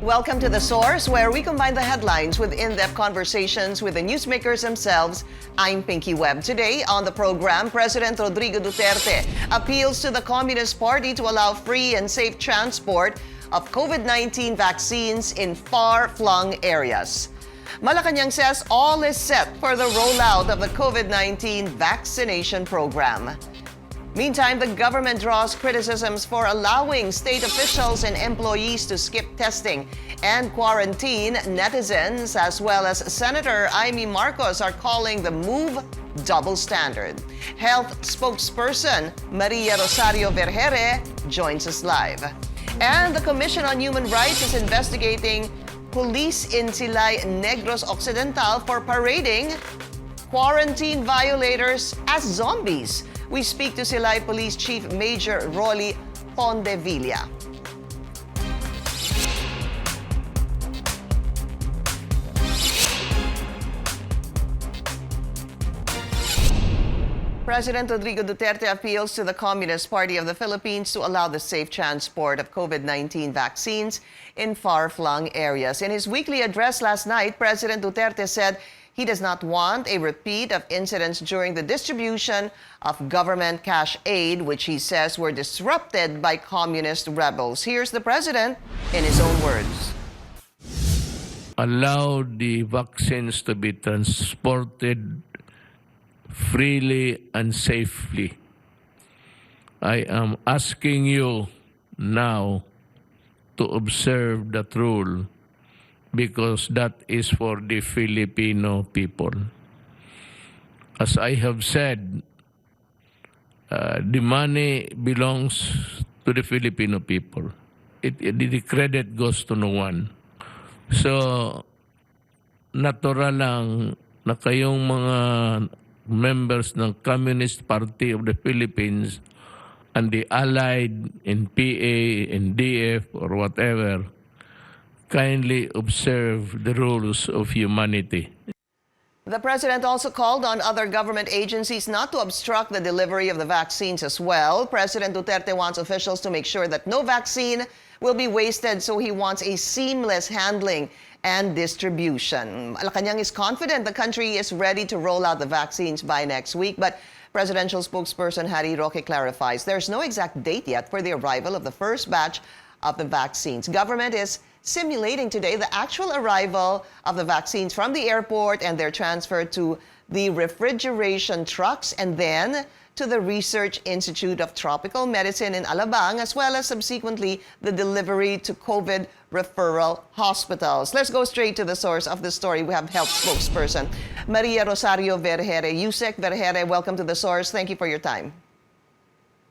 Welcome to The Source, where we combine the headlines with in-depth conversations with the newsmakers themselves. I'm Pinky Webb. Today on the program, President Rodrigo Duterte appeals to the Communist Party to allow free and safe transport of COVID-19 vaccines in far-flung areas. Malacanang says all is set for the rollout of the COVID-19 vaccination program. Meantime, the government draws criticisms for allowing state officials and employees to skip testing and quarantine. Netizens, as well as Senator Imee Marcos, are calling the move double standard. Health spokesperson Maria Rosario Vergeire joins us live. And the Commission on Human Rights is investigating police in Silay Negros Occidental for parading quarantine violators as zombies. We speak to Silay Police Chief Major Rolly Pondevilla. President Rodrigo Duterte appeals to the Communist Party of the Philippines to allow the safe transport of COVID-19 vaccines in far-flung areas. In his weekly address last night, President Duterte said he does not want a repeat of incidents during the distribution of government cash aid, which he says were disrupted by communist rebels. Here's the president in his own words. Allow the vaccines to be transported freely and safely. I am asking you now to observe that rule, because that is for the Filipino people. As I have said, the money belongs to the Filipino people. The credit goes to no one. So, natural lang na kayong mga members ng Communist Party of the Philippines and the allied in PA, in DF, or whatever, kindly observe the rules of humanity. The president also called on other government agencies not to obstruct the delivery of the vaccines as well. President Duterte wants officials to make sure that no vaccine will be wasted, so he wants a seamless handling and distribution. Malacanang is confident the country is ready to roll out the vaccines by next week, but presidential spokesperson Harry Roque clarifies there's no exact date yet for the arrival of the first batch of the vaccines. Government is simulating today the actual arrival of the vaccines from the airport and their transfer to the refrigeration trucks and then to the Research Institute of Tropical Medicine in Alabang, as well as subsequently the delivery to COVID referral hospitals. Let's go straight to the source of the story. We have health spokesperson Maria Rosario Vergeire. Yusek Vergeire, welcome to the source. Thank you for your time.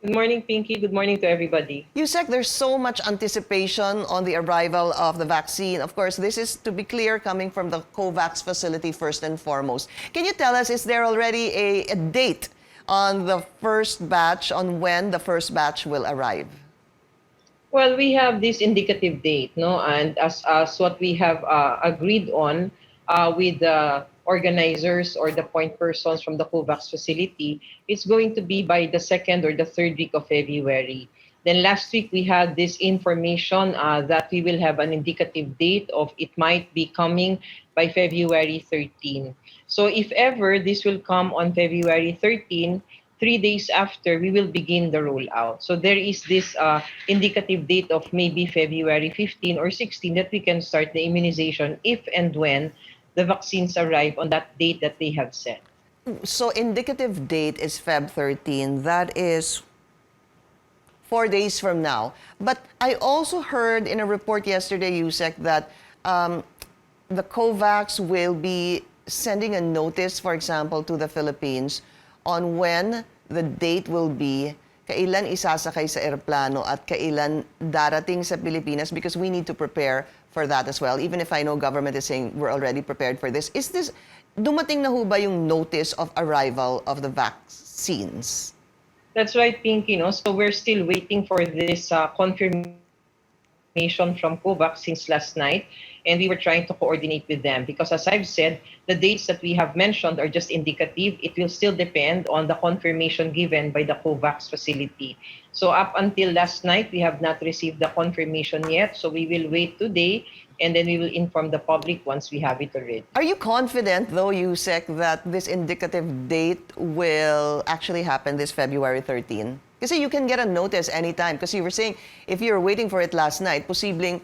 Good morning, Pinky. Good morning to everybody. Yusek, there's so much anticipation on the arrival of the vaccine. Of course, this is, to be clear, coming from the COVAX facility first and foremost. Can you tell us, is there already a date on the first batch, on when the first batch will arrive? Well, we have this indicative date, no? And as what we have agreed on with the organizers or the point persons from the COVAX facility, it's going to be by the second or the third week of February. Then last week, we had this information that we will have an indicative date of it might be coming by February 13. So if ever this will come on February 13, 3 days after, we will begin the rollout. So there is this indicative date of maybe February 15 or 16 that we can start the immunization if and when the vaccines arrive on that date that they have set. So indicative date is Feb 13. That is 4 days from now. But I also heard in a report yesterday, Yusek, that the COVAX will be sending a notice, for example, to the Philippines on when the date will be, kailan isasakay sa eroplano at kailan darating sa Pilipinas, because we need to prepare for that as well. Even if I know government is saying we're already prepared for this. Is this, dumating na ho ba yung notice of arrival of the vaccines? That's right, Pinky. No? So we're still waiting for this confirmation confirmation from COVAX since last night, and we were trying to coordinate with them because, as I've said, the dates that we have mentioned are just indicative. It will still depend on the confirmation given by the COVAX facility. So up until last night, we have not received the confirmation yet. So we will wait today, and then we will inform the public once we have it already. Are you confident, though, Yusek, that this indicative date will actually happen this February 13? Kasi you can get a notice anytime. Kasi you were saying, if you're waiting for it last night, posibleng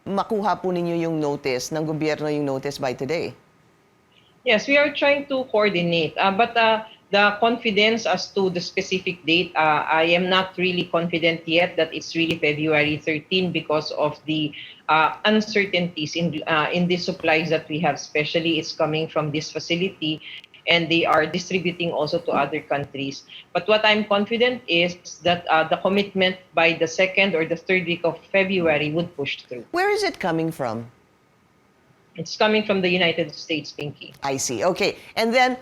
makuha po ninyo yung notice, ng gobyerno yung notice by today. Yes, we are trying to coordinate. But the confidence as to the specific date, I am not really confident yet that it's really February 13 because of the uncertainties in the supplies that we have, especially it's coming from this facility, and they are distributing also to other countries. But what I'm confident is that the commitment by the 2nd or the 3rd week of February would push through. Where is it coming from? It's coming from the United States, Pinky. I see. Okay. And then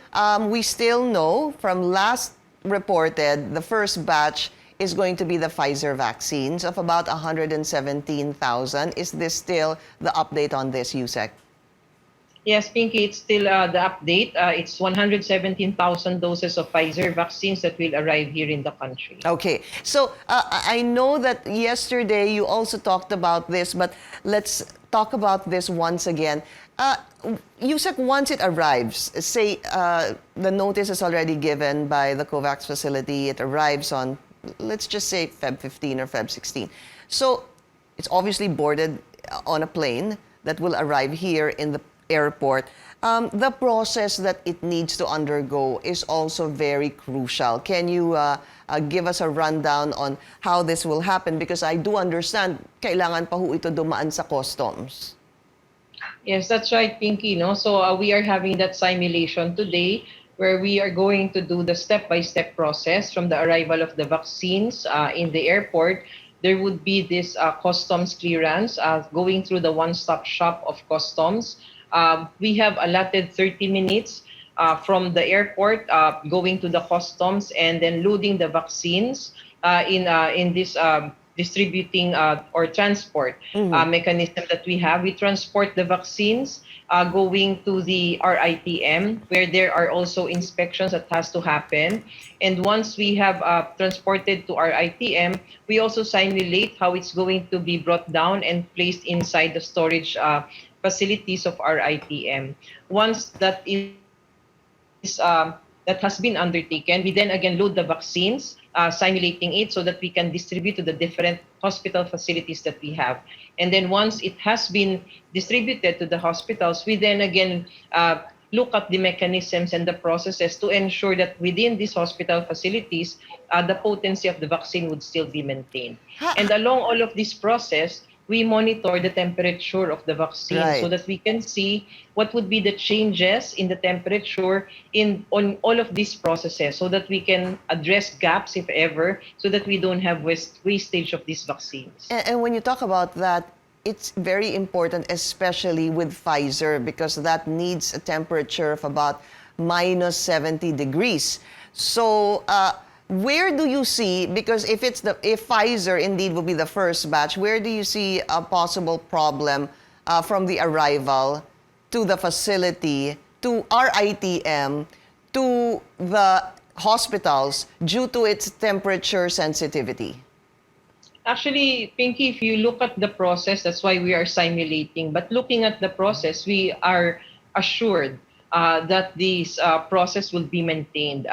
we still know from last reported, the first batch is going to be the Pfizer vaccines of about 117,000. Is this still the update on this, Yusek? Yes, Pinky, it's still the update. It's 117,000 doses of Pfizer vaccines that will arrive here in the country. Okay. So I know that yesterday you also talked about this, but let's talk about this once again. Yusek, once it arrives, say the notice is already given by the COVAX facility, it arrives on, let's just say Feb 15 or Feb 16. So it's obviously boarded on a plane that will arrive here in the airport. The process that it needs to undergo is also very crucial. Can you give us a rundown on how this will happen? Because I do understand, kailangan pa ho ito dumaan sa customs. Yes, that's right, Pinky. No? So we are having that simulation today where we are going to do the step-by-step process from the arrival of the vaccines in the airport. There would be this customs clearance going through the one-stop shop of customs. We have allotted 30 minutes from the airport going to the customs and then loading the vaccines in this distributing or transport mechanism that we have. We transport the vaccines going to the RITM, where there are also inspections that has to happen. And once we have transported to RITM, we also simulate how it's going to be brought down and placed inside the storage facilities of RITM. Once that that has been undertaken, we then again load the vaccines, simulating it so that we can distribute to the different hospital facilities that we have. And then once it has been distributed to the hospitals, we then again look at the mechanisms and the processes to ensure that within these hospital facilities, the potency of the vaccine would still be maintained. And along all of this process, we monitor the temperature of the vaccine so that we can see what would be the changes in the temperature on all of these processes so that we can address gaps, if ever, so that we don't have wastage of these vaccines. And when you talk about that, it's very important, especially with Pfizer, because that needs a temperature of about minus 70 degrees. So, where do you see, because if Pfizer indeed will be the first batch, where do you see a possible problem from the arrival to the facility, to RITM, to the hospitals due to its temperature sensitivity? Actually, Pinky, if you look at the process, that's why we are simulating. But looking at the process, we are assured that this process will be maintained.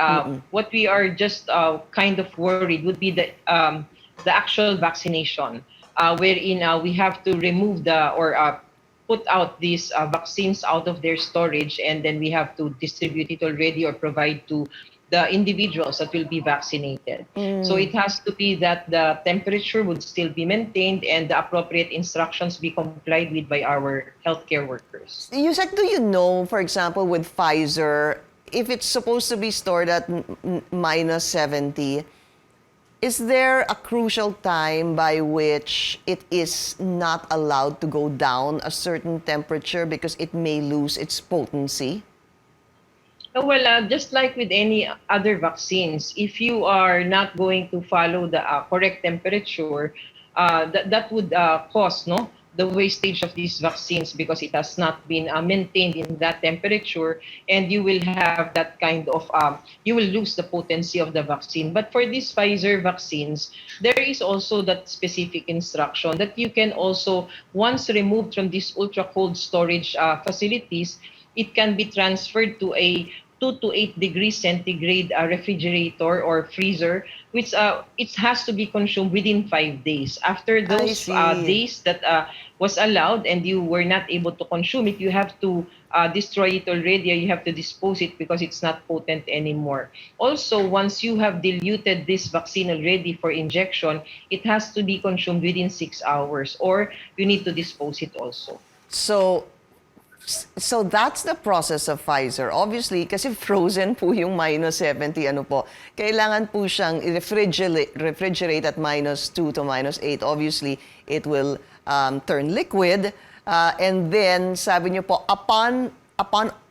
What we are just kind of worried would be the actual vaccination, wherein we have to remove or put out these vaccines out of their storage, and then we have to distribute it already or provide to the individuals that will be vaccinated. So it has to be that the temperature would still be maintained and the appropriate instructions be complied with by our healthcare workers. Yusek, do you know, for example, with Pfizer, if it's supposed to be stored at minus 70, is there a crucial time by which it is not allowed to go down a certain temperature because it may lose its potency? Well, just like with any other vaccines, if you are not going to follow the correct temperature, that would cause the wastage of these vaccines because it has not been maintained in that temperature, and you will have that kind of you will lose the potency of the vaccine. But for these Pfizer vaccines, there is also that specific instruction that you can also, once removed from these ultra cold storage facilities, it can be transferred to a 2 to 8 degrees centigrade refrigerator or freezer, which it has to be consumed within 5 days. After I those see. days that was allowed and you were not able to consume it, you have to destroy it already, or you have to dispose it because it's not potent anymore. Also, once you have diluted this vaccine already for injection, it has to be consumed within 6 hours, or you need to dispose it also. So, so that's the process of Pfizer. Obviously, kasi frozen po yung minus 70, ano po, kailangan po siyang refrigerate at minus 2 to minus 8. Obviously, it will turn liquid. And then, sabi niyo po, upon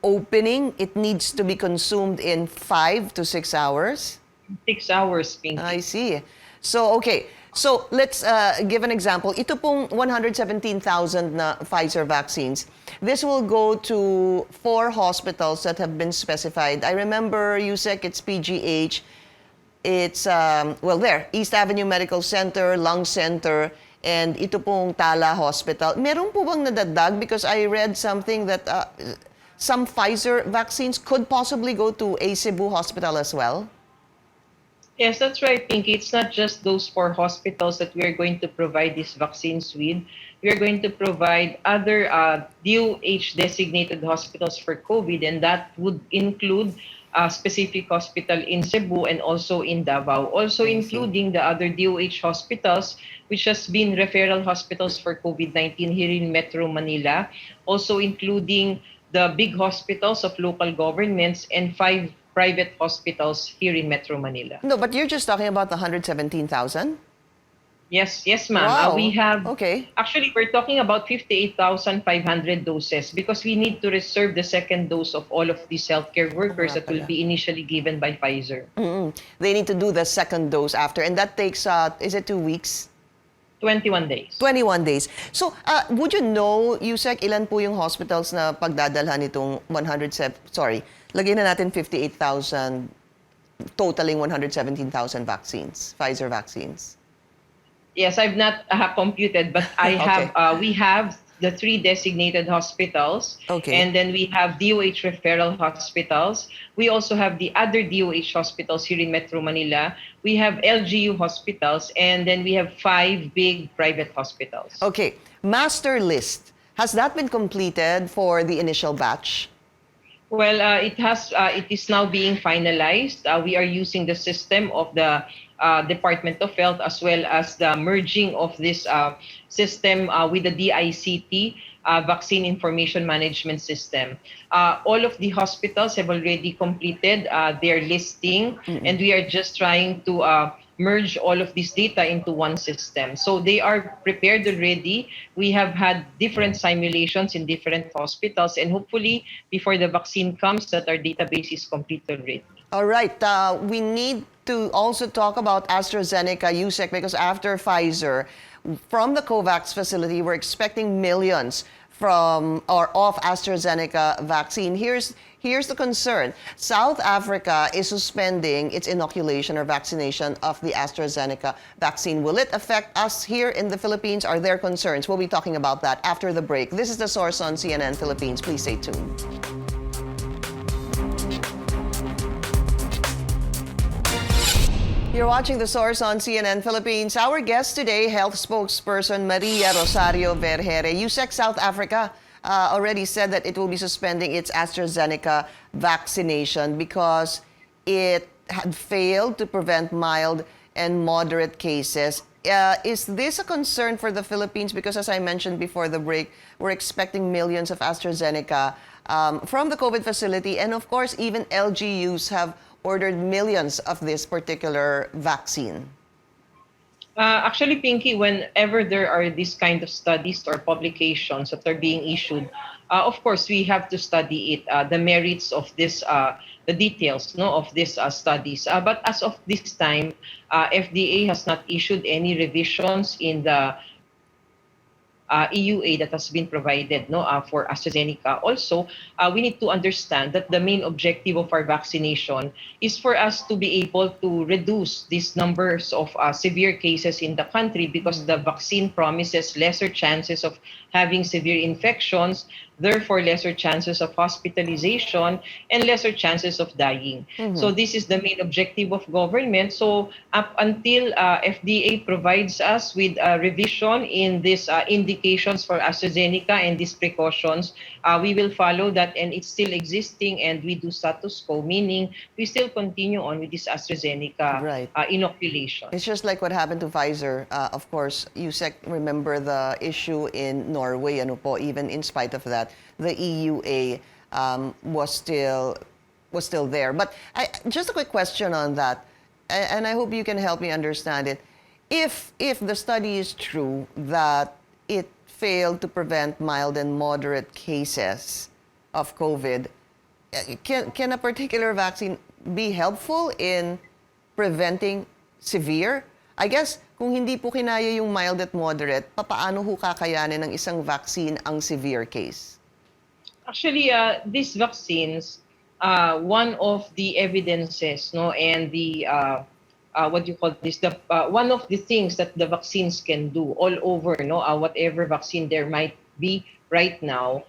opening, it needs to be consumed in 5 to 6 hours? 6 hours, Pinky. I see. So, okay. So, let's give an example. Ito pong 117,000 na Pfizer vaccines. This will go to 4 hospitals that have been specified. I remember, Yusek, it's PGH. It's, East Avenue Medical Center, Lung Center, and ito pong Tala Hospital. Meron po bang nadagdag? Because I read something that some Pfizer vaccines could possibly go to a Cebu hospital as well. Yes, that's right, Pinky. It's not just those 4 hospitals that we are going to provide these vaccines with. We are going to provide other DOH-designated hospitals for COVID, and that would include a specific hospital in Cebu and also in Davao. Also including the other DOH hospitals, which has been referral hospitals for COVID-19 here in Metro Manila. Also including the big hospitals of local governments and 5 private hospitals here in Metro Manila. No, but you're just talking about the 117,000? Yes, ma'am. Wow. We have, Okay. actually, we're talking about 58,500 doses because we need to reserve the second dose of all of these healthcare workers that will be initially given by Pfizer. They need to do the second dose after, and that takes, is it 2 weeks? 21 days. 21 days. So, would you know, Yusek, ilan po yung hospitals na pagdadalhan itong lagyan na natin 58,000, totaling 117,000 vaccines, Pfizer vaccines? Yes, I've not computed, but I Okay. have. We have the 3 designated hospitals, Okay. and then we have DOH referral hospitals. We also have the other DOH hospitals here in Metro Manila. We have LGU hospitals, and then we have 5 big private hospitals. Okay. Master list. Has that been completed for the initial batch? Well, it has. It is now being finalized. We are using the system of the Department of Health, as well as the merging of this system with the DICT, Vaccine Information Management System. All of the hospitals have already completed their listing, and we are just trying to merge all of this data into one system. So they are prepared already. We have had different simulations in different hospitals, and hopefully before the vaccine comes, that our database is complete already. All right. We need to also talk about AstraZeneca, Yusek, because after Pfizer, from the COVAX facility, we're expecting millions from or of AstraZeneca vaccine. Here's the concern. South Africa is suspending its inoculation or vaccination of the AstraZeneca vaccine. Will it affect us here in the Philippines? Are there concerns? We'll be talking about that after the break. This is The Source on CNN Philippines. Please stay tuned. You're watching The Source on CNN Philippines. Our guest today, health spokesperson Maria Rosario Vergeire. USEC South Africa already said that it will be suspending its AstraZeneca vaccination because it had failed to prevent mild and moderate cases. Is this a concern for the Philippines? Because as I mentioned before the break, we're expecting millions of AstraZeneca from the COVID facility. And of course, even LGUs have ordered millions of this particular vaccine. Actually, Pinky, whenever there are these kind of studies or publications that are being issued, of course, we have to study it, the merits of this, the details, no, of these studies. But as of this time, FDA has not issued any revisions in the EUA that has been provided, no, for AstraZeneca. Also, we need to understand that the main objective of our vaccination is for us to be able to reduce these numbers of severe cases in the country, because the vaccine promises lesser chances of having severe infections, therefore lesser chances of hospitalization and lesser chances of dying. So this is the main objective of government. So up until FDA provides us with a revision in these indications for AstraZeneca and these precautions, we will follow that, and it's still existing, and we do status quo, meaning we still continue on with this AstraZeneca Right. inoculation. It's just like what happened to Pfizer. Of course, you remember the issue in Norway, ano po, even in spite of that, the EUA was still there. But just a quick question on that, and I hope you can help me understand it. If the study is true that it failed to prevent mild and moderate cases of COVID, can a particular vaccine be helpful in preventing severe? I guess, kung hindi po kinaya yung mild at moderate, papaano ho kakayanin ng isang vaccine ang severe case? Actually, these vaccines, one of the evidences, no, and the what do you call this? The one of the things that the vaccines can do all over, no, whatever vaccine there might be right now,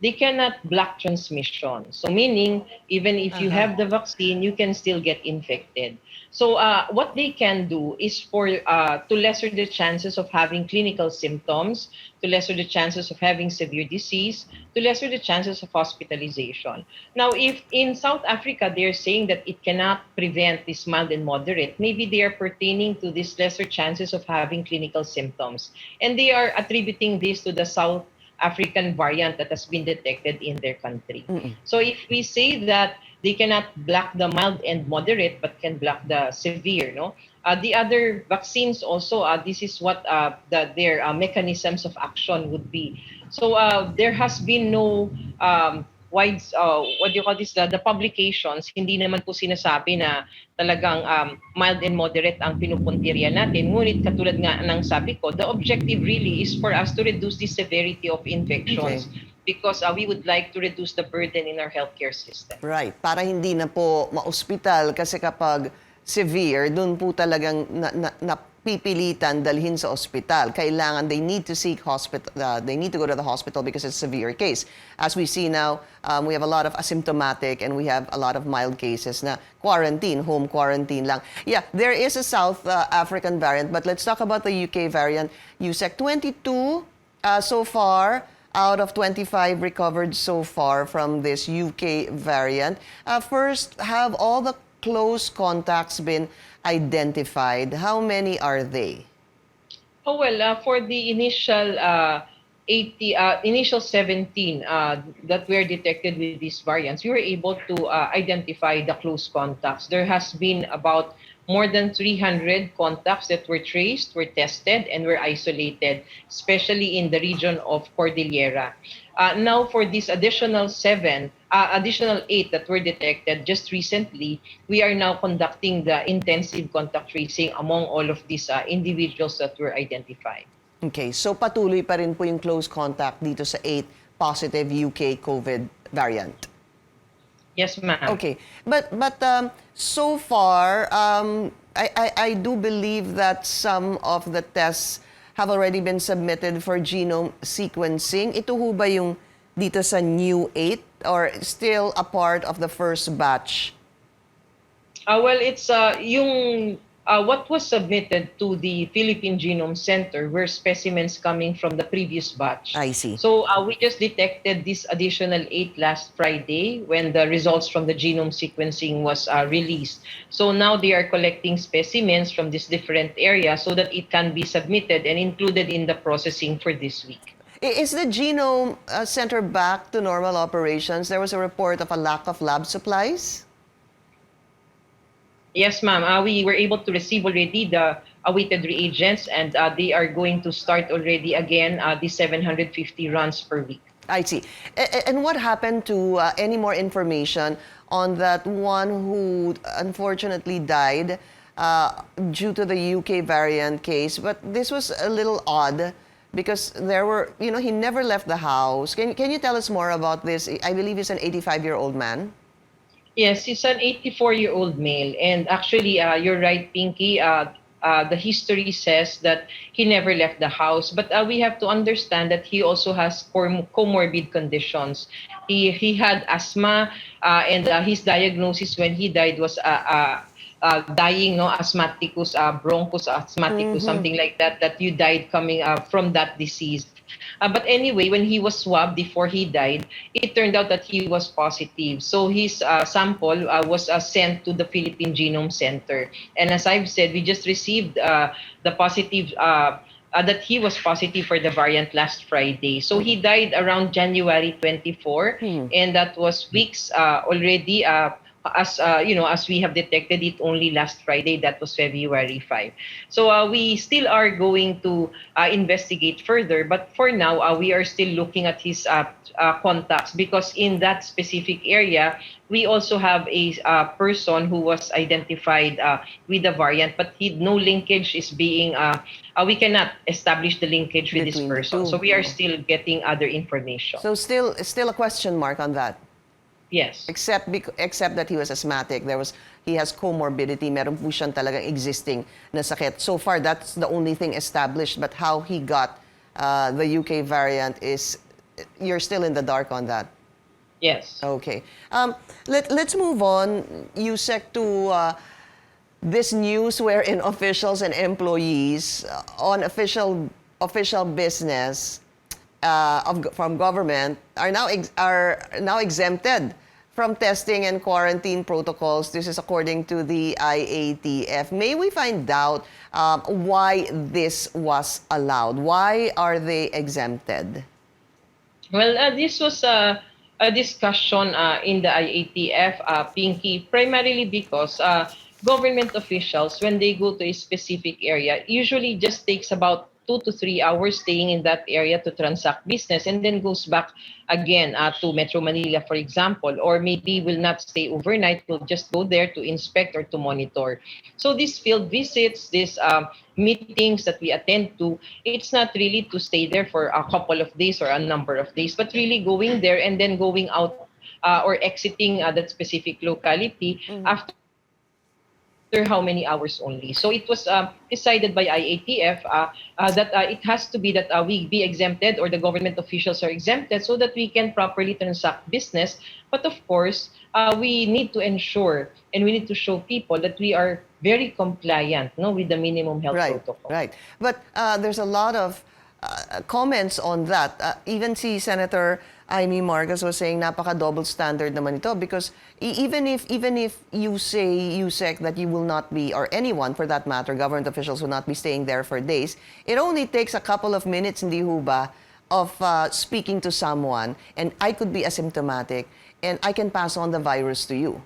they cannot block transmission. So meaning, even if you have the vaccine, you can still get infected. So what they can do is for to lesser the chances of having clinical symptoms, to lesser the chances of having severe disease, to lesser the chances of hospitalization. Now, if in South Africa they're saying that it cannot prevent this mild and moderate, maybe they are pertaining to these lesser chances of having clinical symptoms. And they are attributing this to the South African variant that has been detected in their country. So if we say that they cannot block the mild and moderate but can block the severe, no? The other vaccines also, this is what their mechanisms of action would be. So there has been no wide, what do you call this, the publications, hindi naman po sinasabi na talagang mild and moderate ang pinupuntirya natin. Ngunit katulad nga ng sabi ko, the objective really is for us to reduce the severity of infections. Okay. Because we would like to reduce the burden in our healthcare system. Right. Para hindi na po ma-ospital, kasi kapag severe, dun po talagang napipilitan dalhin sa ospital. Kailangan, they need to seek hospital, they need to go to the hospital because it's a severe case. As we see now, we have a lot of asymptomatic and we have a lot of mild cases na quarantine, home quarantine lang. Yeah, there is a South African variant, but let's talk about the UK variant. USEC 22 so far, out of 25 recovered so far from this UK variant. First, have all the close contacts been identified? How many are they? Oh, well, for the initial 17 that were detected with these variants, we were able to identify the close contacts. There has been about more than 300 contacts that were traced, were tested, and were isolated, especially in the region of Cordillera. Now, for these additional 8 that were detected just recently, we are now conducting the intensive contact tracing among all of these individuals that were identified. Okay, so patuloy pa rin po yung close contact dito sa 8 positive UK COVID variant. Yes, ma'am. Okay, but so far, I do believe that some of the tests have already been submitted for genome sequencing. Ito ho ba yung dito sa new 8 or still a part of the first batch? Well, it's yung what was submitted to the Philippine Genome Center were specimens coming from the previous batch. I see. So we just detected this additional 8 last Friday when the results from the genome sequencing was released. So now they are collecting specimens from these different areas so that it can be submitted and included in the processing for this week. Is the Genome Center back to normal operations? There was a report of a lack of lab supplies. Yes, ma'am. We were able to receive already the awaited reagents, and they are going to start already again the 750 runs per week. I see. And what happened to any more information on that one who unfortunately died due to the UK variant case? But this was a little odd because there were, he never left the house. Can you tell us more about this? I believe he's an 85-year-old man. Yes, he's an 84-year-old male. And actually, you're right, Pinky. The history says that he never left the house. But we have to understand that he also has comorbid conditions. He had asthma, and his diagnosis when he died was dying, no, asthmaticus, bronchus asthmaticus, something like that, that you died coming from that disease. But anyway, when he was swabbed before he died, it turned out that he was positive. So his sample was sent to the Philippine Genome Center. And as I've said, we just received the positive, that he was positive for the variant last Friday. So he died around January 24, and that was weeks already. As we have detected it only last Friday, that was February 5. So we still are going to investigate further, but for now, we are still looking at his contacts, because in that specific area, we also have a person who was identified with the variant, but no linkage is being, we cannot establish the linkage with this person. So we are still getting other information. So still a question mark on that. Yes. Except that he was asthmatic, he has comorbidity, meron po siyang talagang existing na sakit. So far, that's the only thing established. But how he got the UK variant you're still in the dark on that. Yes. Okay. Let's move on, Yusek, to this news wherein officials and employees on official business from government are now exempted from testing and quarantine protocols. This is according to the IATF. May we find out why this was allowed? Why are they exempted? Well, this was a discussion in the IATF, Pinky, primarily because government officials, when they go to a specific area, usually just takes about 2 to 3 hours staying in that area to transact business, and then goes back again to Metro Manila, for example, or maybe will not stay overnight, will just go there to inspect or to monitor. So these field visits, these meetings that we attend to, it's not really to stay there for a couple of days or a number of days, but really going there and then going out or exiting that specific locality after how many hours only. So it was decided by IATF that it has to be that we be exempted, or the government officials are exempted, so that we can properly transact business. But of course, we need to ensure and we need to show people that we are very compliant, with the minimum health protocol. Right. But there's a lot of comments on that. Even si Senator Imee Marcos was saying napaka-double standard naman ito, because even if you say, Yusek, that you will not be, or anyone for that matter, government officials will not be staying there for days, it only takes a couple of minutes, hindi ho ba, of speaking to someone, and I could be asymptomatic, and I can pass on the virus to you.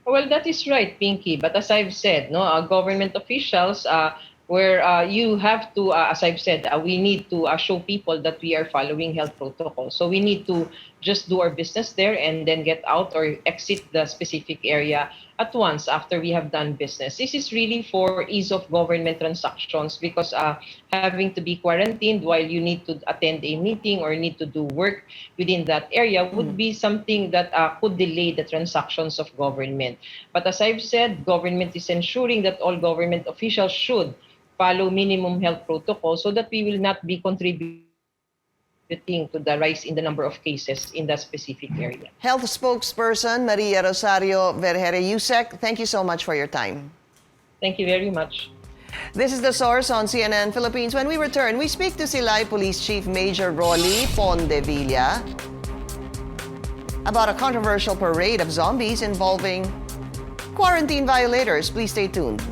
Well, that is right, Pinky. But as I've said, government officials, where you have to, as I've said, we need to show people that we are following health protocols. So we need to just do our business there and then get out or exit the specific area at once after we have done business. This is really for ease of government transactions, because having to be quarantined while you need to attend a meeting or need to do work within that area would be something that could delay the transactions of government. But as I've said, government is ensuring that all government officials should follow minimum health protocol so that we will not be contributing to the rise in the number of cases in that specific area. Health spokesperson Maria Rosario Vergeire, Yusek, thank you so much for your time. Thank you very much. This is The Source on CNN Philippines. When we return, we speak to Silay Police Chief Major Rolly Pondevilla about a controversial parade of zombies involving quarantine violators. Please stay tuned.